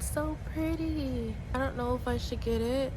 It's so pretty. I don't know if I should get it.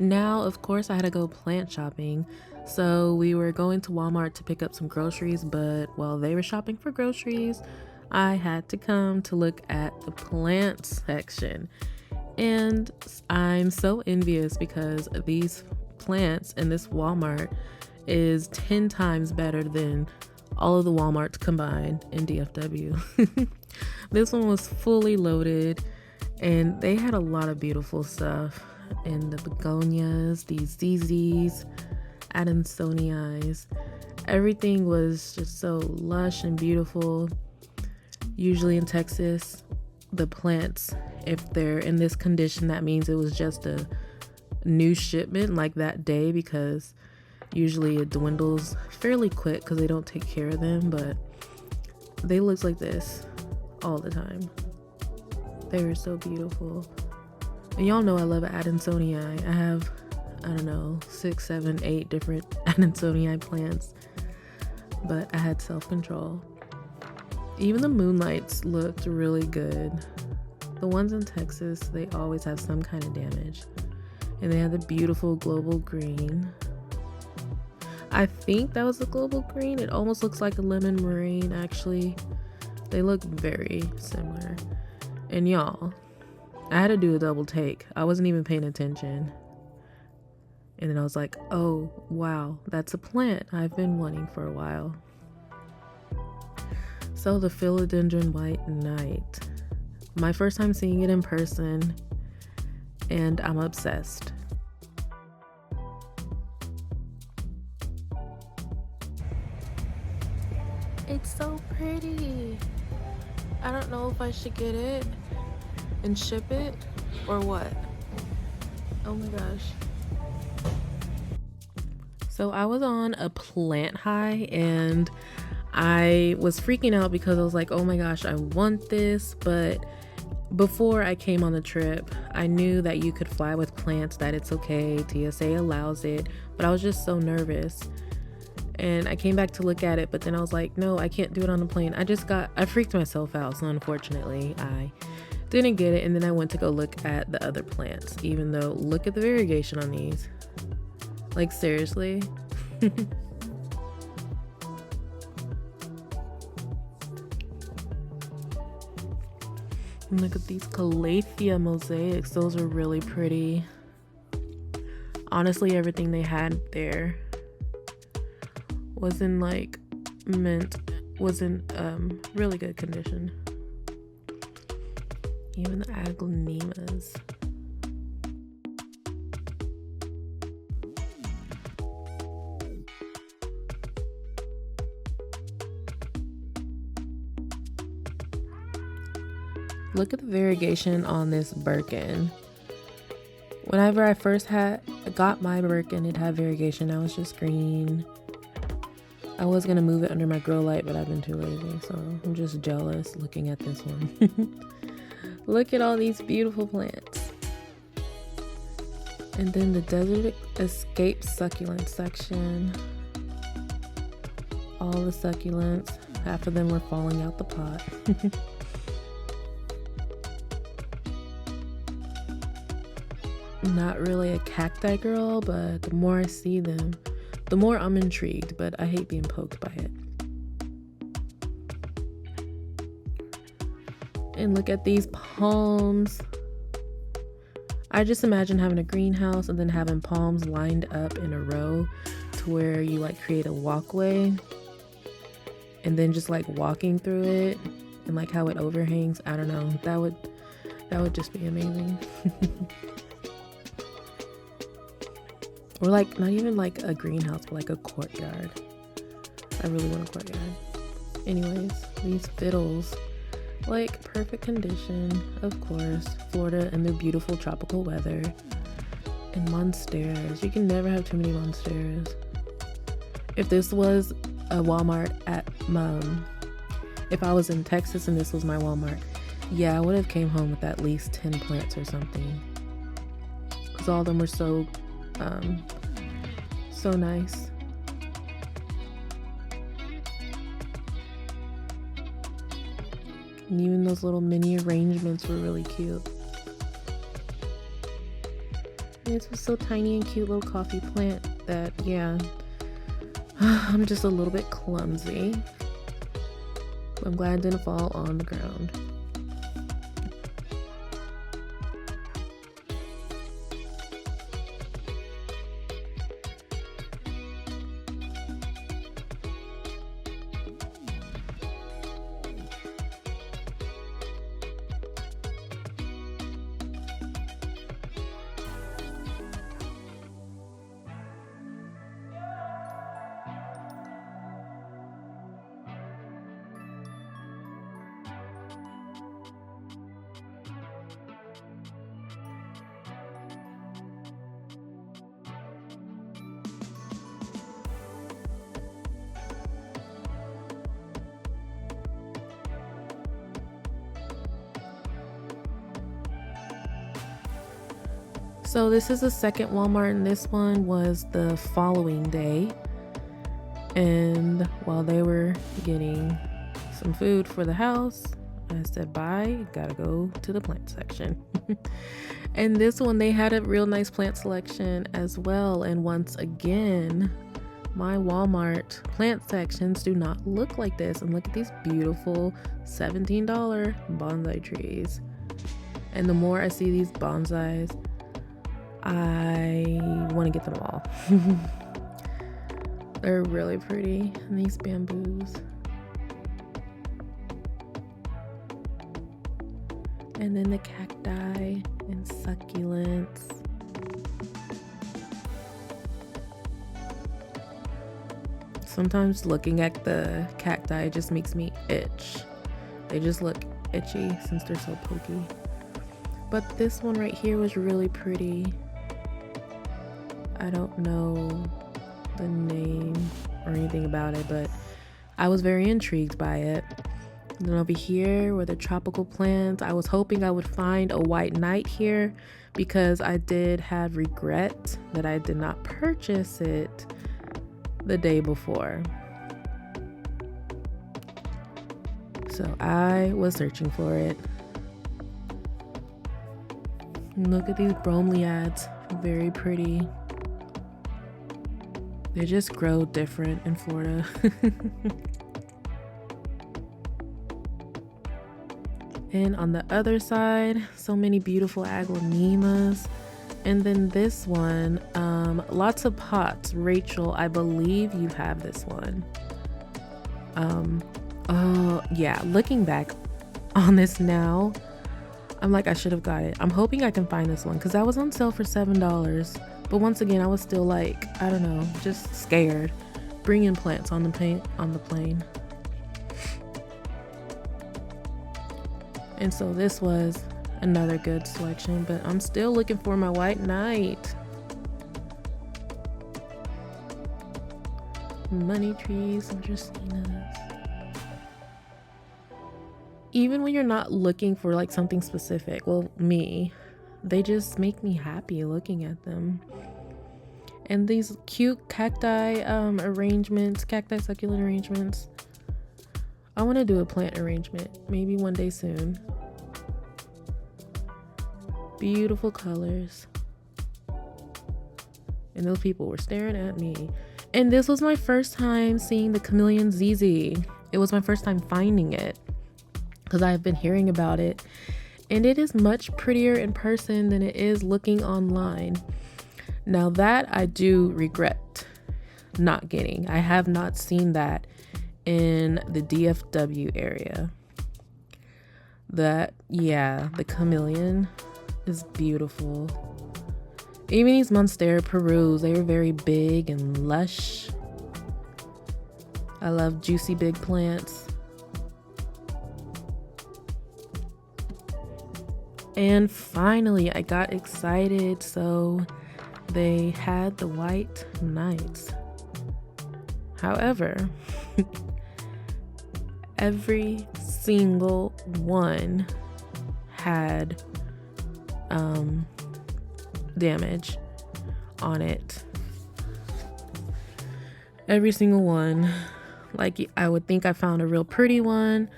Now, of course, I had to go plant shopping. So we were going to Walmart to pick up some groceries, but while they were shopping for groceries, I had to come to look at the plant section. And I'm so envious because these plants in this Walmart is 10 times better than all of the Walmarts combined in DFW. This one was fully loaded and they had a lot of beautiful stuff. And the begonias, these ZZs, Adansonii, everything was just so lush and beautiful. Usually in Texas, the plants, if they're in this condition, that means it was just a new shipment like that day, because usually it dwindles fairly quick because they don't take care of them. But they looked like this all the time. They were so beautiful. And y'all know I love Adansonii. I have, I don't know, 6, 7, 8 different Adansonii plants, but I had self-control. Even the moonlights looked really good. The ones in Texas, they always have some kind of damage. And they had the beautiful global green. I think that was a global green. It almost looks like a lemon meringue, actually. They look very similar. And y'all, I had to do a double take. I wasn't even paying attention. And then I was like, oh, wow, that's a plant I've been wanting for a while. So the Philodendron White Knight. My first time seeing it in person, and I'm obsessed. It's so pretty. I don't know if I should get it and ship it or what. Oh my gosh. So I was on a plant high and I was freaking out because I was like, oh my gosh, I want this. But before I came on the trip, I knew that you could fly with plants, that it's okay, TSA allows it, but I was just so nervous. And I came back to look at it, but then I was like, no, I can't do it on the plane. I freaked myself out, so unfortunately I didn't get it. And then I went to go look at the other plants, even though, look at the variegation on these. Like, seriously. And look at these Calathea mosaics. Those are really pretty. Honestly, everything they had there was in really good condition. Even the aglaonemas. Look at the variegation on this Birkin. Whenever I first got my Birkin, it had variegation. Now it's just green. I was gonna move it under my grow light, but I've been too lazy, so I'm just jealous looking at this one. Look at all these beautiful plants. And then the Desert Escape succulent section. All the succulents. Half of them were falling out the pot. not really a cacti girl, but the more I see them, the more I'm intrigued, but I hate being poked by it. And look at these palms. I just imagine having a greenhouse and then having palms lined up in a row to where you like create a walkway and then just like walking through it and like how it overhangs. I don't know, that would just be amazing. Or like not even like a greenhouse, but like a courtyard. I really want a courtyard. Anyways, these fiddles, like perfect condition, of course. Florida and their beautiful tropical weather. And monsteras, you can never have too many monsteras. If this was a Walmart at if I was in Texas and this was my Walmart, yeah, I would have came home with at least 10 plants or something, because all of them were so nice. And even those little mini arrangements were really cute. And this was so tiny and cute little coffee plant that, yeah, I'm just a little bit clumsy. But I'm glad it didn't fall on the ground. So this is the second Walmart, and this one was the following day. And while they were getting some food for the house, I said, bye, gotta go to the plant section. And this one, they had a real nice plant selection as well. And once again, my Walmart plant sections do not look like this. And look at these beautiful $17 bonsai trees. And the more I see these bonsais, I want to get them all. They're really pretty. And these bamboos. And then the cacti and succulents. Sometimes looking at the cacti just makes me itch. They just look itchy since they're so pokey. But this one right here was really pretty. I don't know the name or anything about it, but I was very intrigued by it. And then over here were the tropical plants. I was hoping I would find a white knight here because I did have regret that I did not purchase it the day before. So I was searching for it. And look at these bromeliads, very pretty. They just grow different in Florida. And on the other side, so many beautiful aglaonemas. And then this one, lots of pots. Rachel, I believe you have this one. Oh yeah, looking back on this now, I'm like, I should have got it. I'm hoping I can find this one because that was on sale for $7. But once again, I was still like, I don't know, just scared. Bringing plants on the plane. And so this was another good selection, but I'm still looking for my white knight. Money trees and dracaenas. Even when you're not looking for like something specific, well, me, they just make me happy looking at them. And these cute cacti arrangements, cacti succulent arrangements. I want to do a plant arrangement, maybe one day soon. Beautiful colors. and those people were staring at me. And this was my first time seeing the chameleon ZZ. It was my first time finding it because I have been hearing about it, and it is much prettier in person than it is looking online. Now that I do regret not getting. I have not seen that in the DFW area. The chameleon is beautiful. Even these Monstera Perus, they are very big and lush. I love juicy big plants. And finally, I got excited. So they had the White Knights. However, every single one had damage on it. Every single one. Like, I would think I found a real pretty one,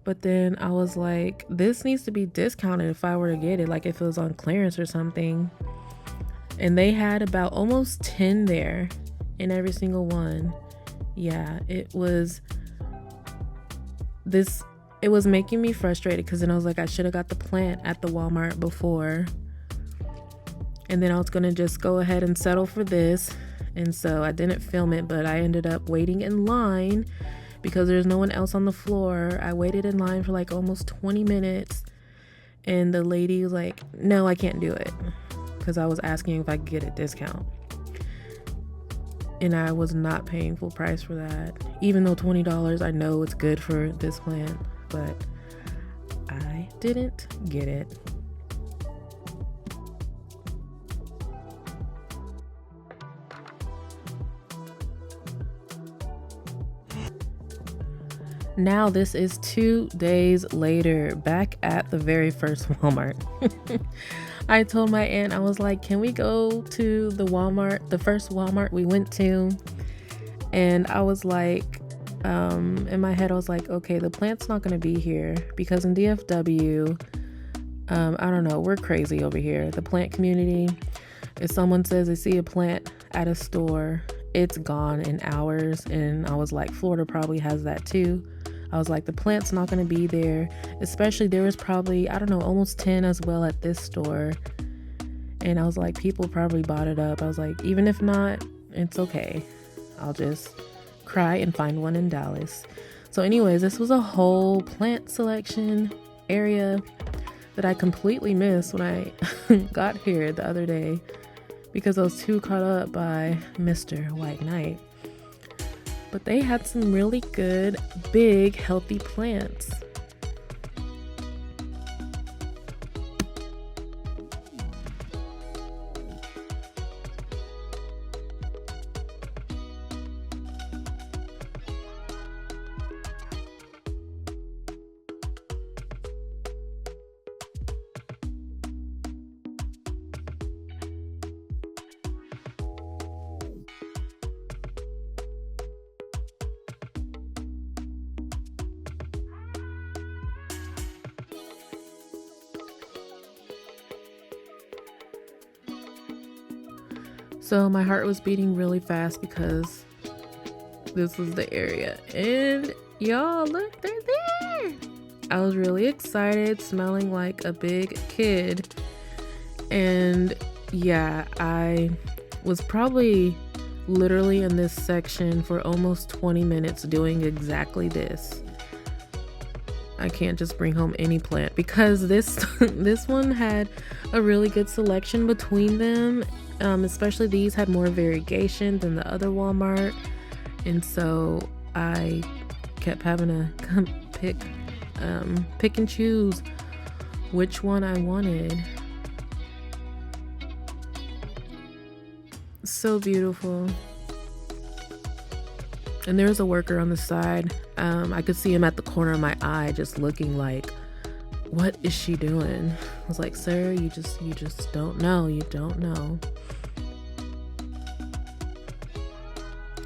but then I was like, this needs to be discounted if I were to get it, like if it was on clearance or something. And they had about almost 10 there in every single one. Yeah, it was making me frustrated because then I was like, I should have got the plant at the Walmart before. And then I was going to just go ahead and settle for this. And so I didn't film it, but I ended up waiting in line because there's no one else on the floor. I waited in line for like almost 20 minutes. And the lady was like, no, I can't do it. Because I was asking if I could get a discount. And I was not paying full price for that. Even though $20, I know it's good for this plant. But I didn't get it. Now this is 2 days later, back at the very first Walmart. I told my aunt, I was like, can we go to the Walmart, the first Walmart we went to? And I was like, in my head, I was like, okay, the plant's not going to be here because in DFW, I don't know, we're crazy over here. The plant community, if someone says they see a plant at a store, it's gone in hours. And I was like, Florida probably has that too. I was like, the plant's not going to be there. Especially there was probably, I don't know, almost 10 as well at this store. And I was like, people probably bought it up. I was like, even if not, it's okay. I'll just cry and find one in Dallas. So anyways, this was a whole plant selection area that I completely missed when I got here the other day because I was too caught up by Mr. White Knight. But they had some really good, big, healthy plants. So my heart was beating really fast because this was the area. And y'all, look, they're there. I was really excited, smelling like a big kid. And yeah, I was probably literally in this section for almost 20 minutes doing exactly this. I can't just bring home any plant because this one had a really good selection between them. Especially these had more variegation than the other Walmart, and so I kept having to come pick and choose which one I wanted. So beautiful. And there was a worker on the side. I could see him at the corner of my eye just looking like, what is she doing? I was like, sir, you just don't know. You don't know.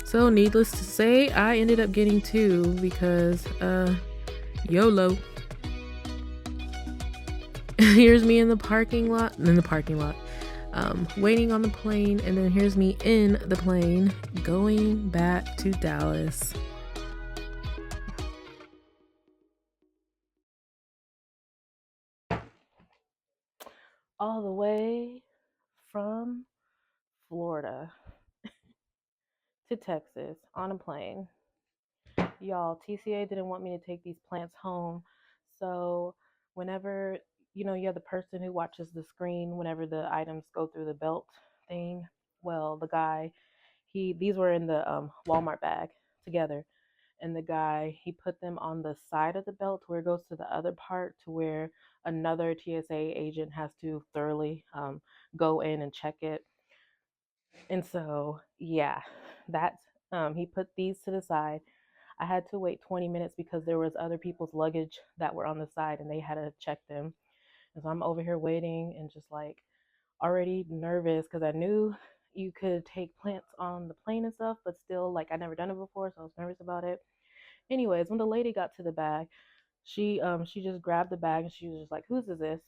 So needless to say, I ended up getting 2 because YOLO. Here's me in the parking lot. waiting on the plane, and then here's me in the plane going back to Dallas. All the way from Florida to Texas on a plane. Y'all, TCA didn't want me to take these plants home. So, whenever you have the person who watches the screen whenever the items go through the belt thing. Well, the guy, these were in the Walmart bag together. And the guy, he put them on the side of the belt where it goes to the other part to where another TSA agent has to thoroughly go in and check it. And so, yeah, that's he put these to the side. I had to wait 20 minutes because there was other people's luggage that were on the side and they had to check them. And so I'm over here waiting and just like already nervous because I knew you could take plants on the plane and stuff, but still like I never done it before, so I was nervous about it. Anyways, when the lady got to the bag, she just grabbed the bag and she was just like, "Whose is this?"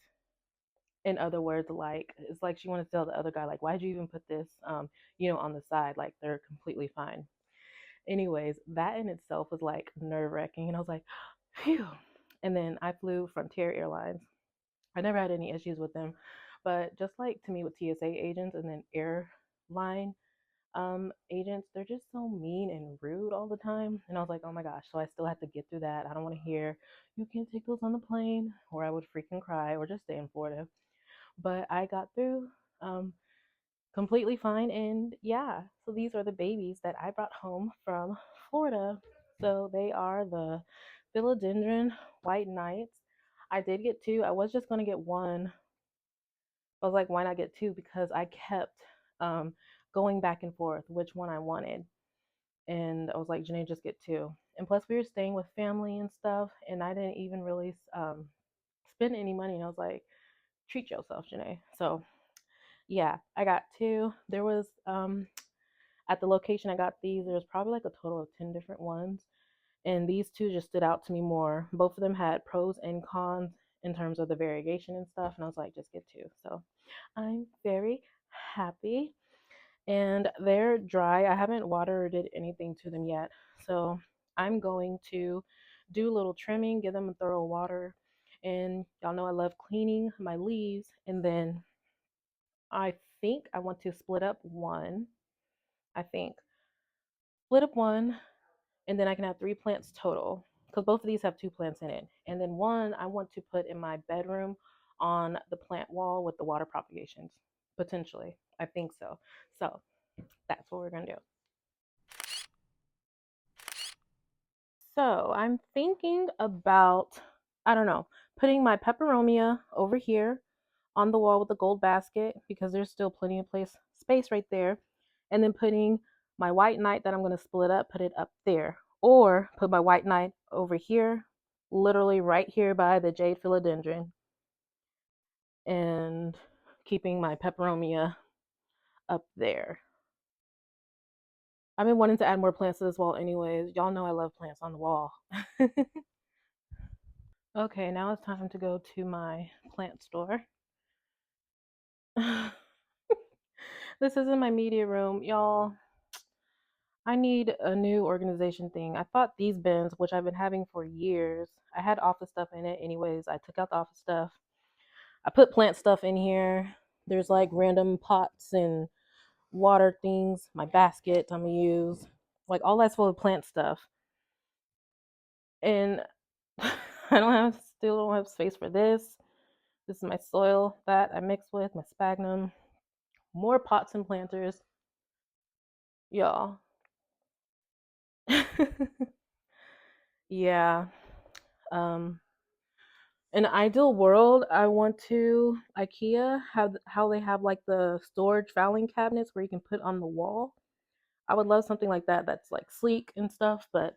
In other words, like it's like she wanted to tell the other guy like, "Why'd you even put this on the side? Like they're completely fine." Anyways, that in itself was like nerve wracking, and I was like, "Phew." And then I flew Frontier Airlines. I never had any issues with them, but just like to me with TSA agents and then airline agents, they're just so mean and rude all the time. And I was like, oh my gosh. So I still have to get through that. I don't want to hear you can't take those on the plane, or I would freaking cry or just stay in Florida. But I got through um completely fine. And yeah, so these are the babies that I brought home from Florida. So they are the Philodendron White Knights. I did get two. I was just going to get one. I was like, why not get two? Because I kept um, going back and forth which one I wanted. And I was like, Janae, just get two. And plus, we were staying with family and stuff, and I didn't even really spend any money. And I was like, treat yourself, Janae. So yeah, I got two. There was at the location I got these, there was probably like a total of 10 different ones. And these two just stood out to me more. Both of them had pros and cons in terms of the variegation and stuff. And I was like, just get two. So I'm very happy. And they're dry. I haven't watered or did anything to them yet. So I'm going to do a little trimming, give them a thorough water. And y'all know I love cleaning my leaves. And then I think I want to split up one. I think split up one, and then I can have three plants total because both of these have two plants in it. And then one I want to put in my bedroom on the plant wall with the water propagations, potentially. I think so. So that's what we're going to do. So I'm thinking about, I don't know, putting my peperomia over here on the wall with the gold basket because there's still plenty of space right there. And then putting my white knight that I'm going to split up, put it up there. Or put my white knight over here, literally right here by the jade philodendron. And keeping my peperomia up there. I've been wanting to add more plants to this wall anyways. Y'all know I love plants on the wall. Okay, now it's time to go to my plant store. This isn't my media room, y'all. I need a new organization thing. I thought these bins, which I've been having for years, I had office stuff in it anyways. I took out the office stuff. I put plant stuff in here. There's like random pots and water things, my basket I'm gonna use. Like all that's full of plant stuff. And still don't have space for this. This is my soil that I mixed with, my sphagnum. More pots and planters. Y'all. Yeah. Um, in an ideal world, I want to IKEA have how they have like the storage filing cabinets where you can put on the wall. I would love something like that that's like sleek and stuff, but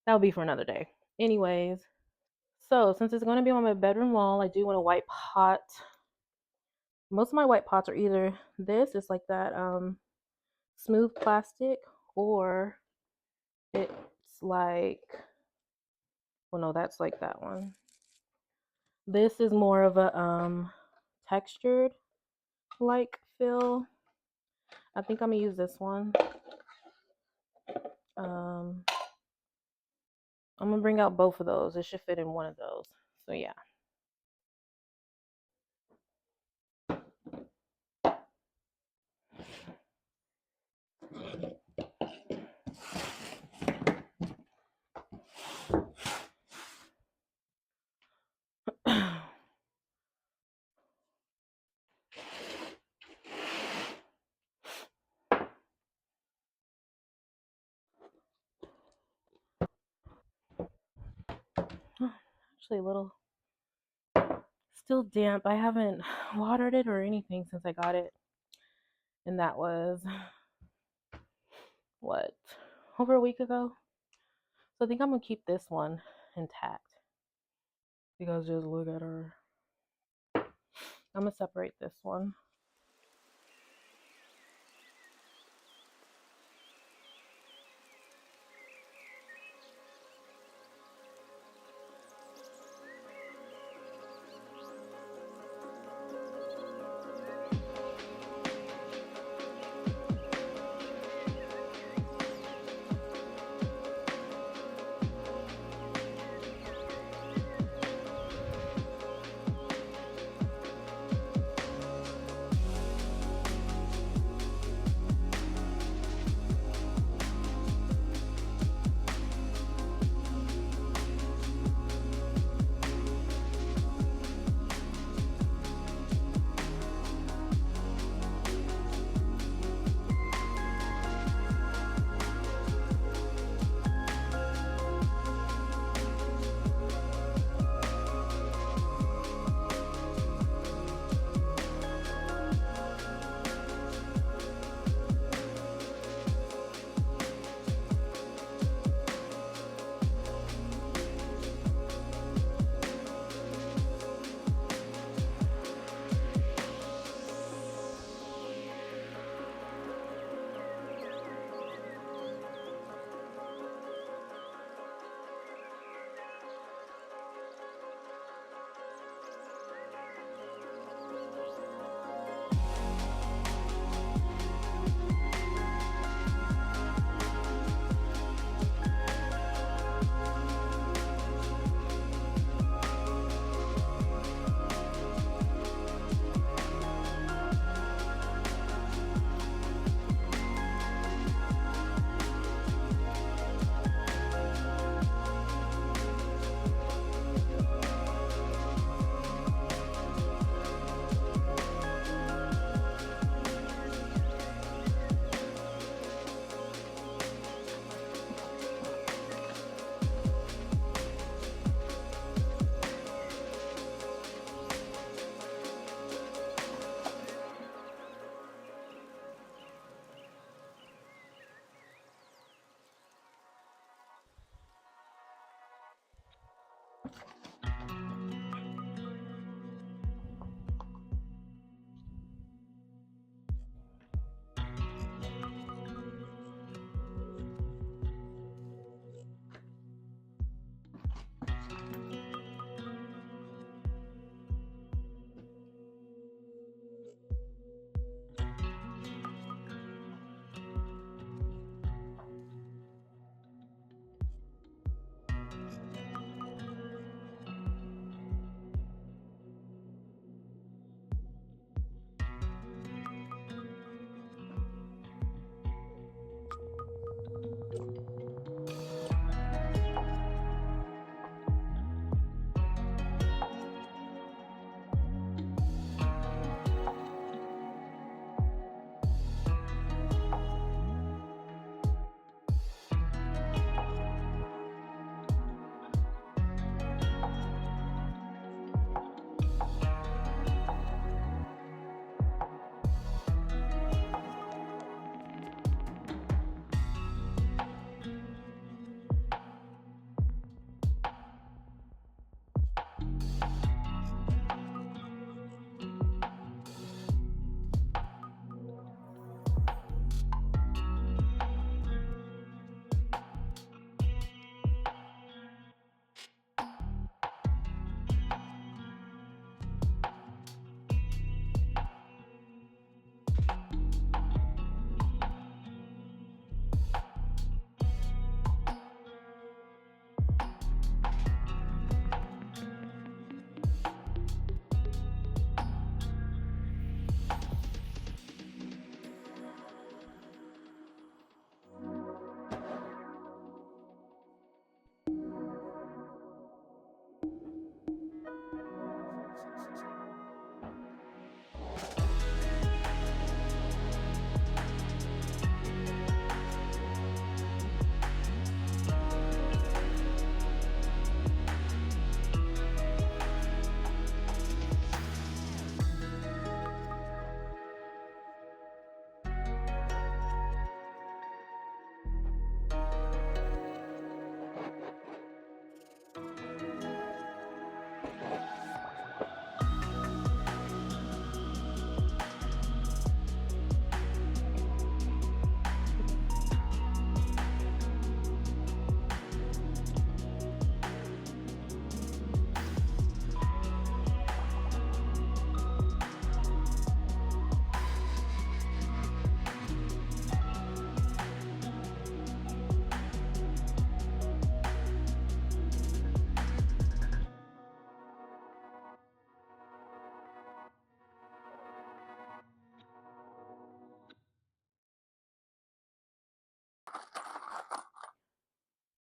that would be for another day. Anyways, so since it's going to be on my bedroom wall, I do want a white pot. Most of my white pots are either it's like that smooth plastic, or it's like, well, no, that's like that one. This is more of a textured like fill. I think I'm gonna use this one. I'm gonna bring out both of those. It should fit in one of those. So yeah. Actually, a little still damp. I haven't watered it or anything since I got it, and that was what, over a week ago. So I think I'm gonna keep this one intact because just look at her. I'm gonna separate this one.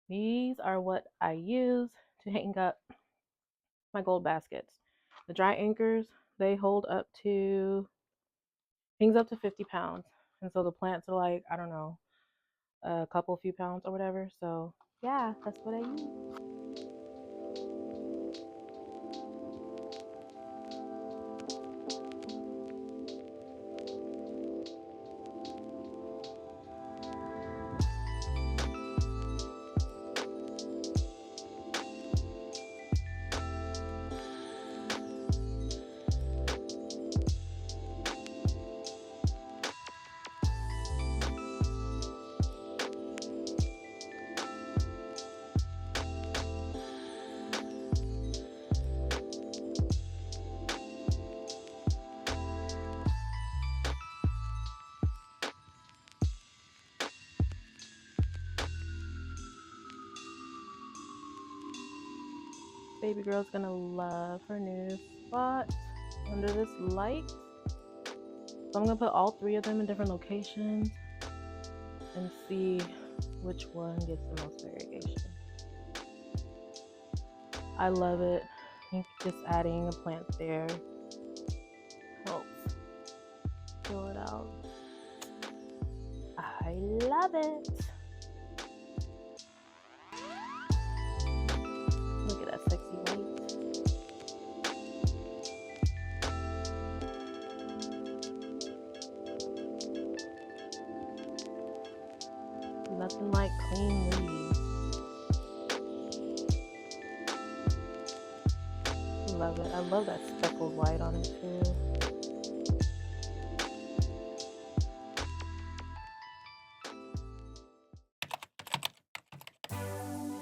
These are what I use to hang up my gold baskets. The dry anchors, they hold up to, things up to 50 pounds. And so the plants are like, I don't know, a couple few pounds or whatever. So yeah, that's what I use. Baby girl's gonna love her new spot under this light. So I'm gonna put all three of them in different locations and see which one gets the most variegation. I love it. I think just adding a plant there helps fill it out. I love it. Look at that sexy white. Nothing like clean leaves. Love it. I love that speckled white on it too.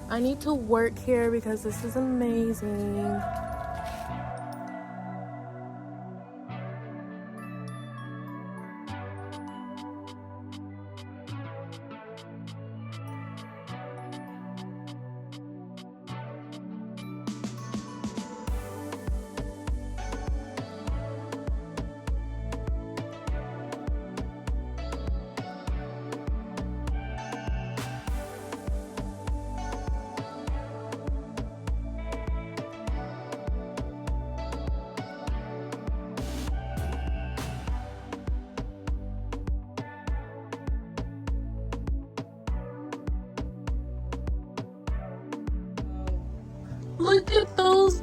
I need to work here because this is amazing. Look at those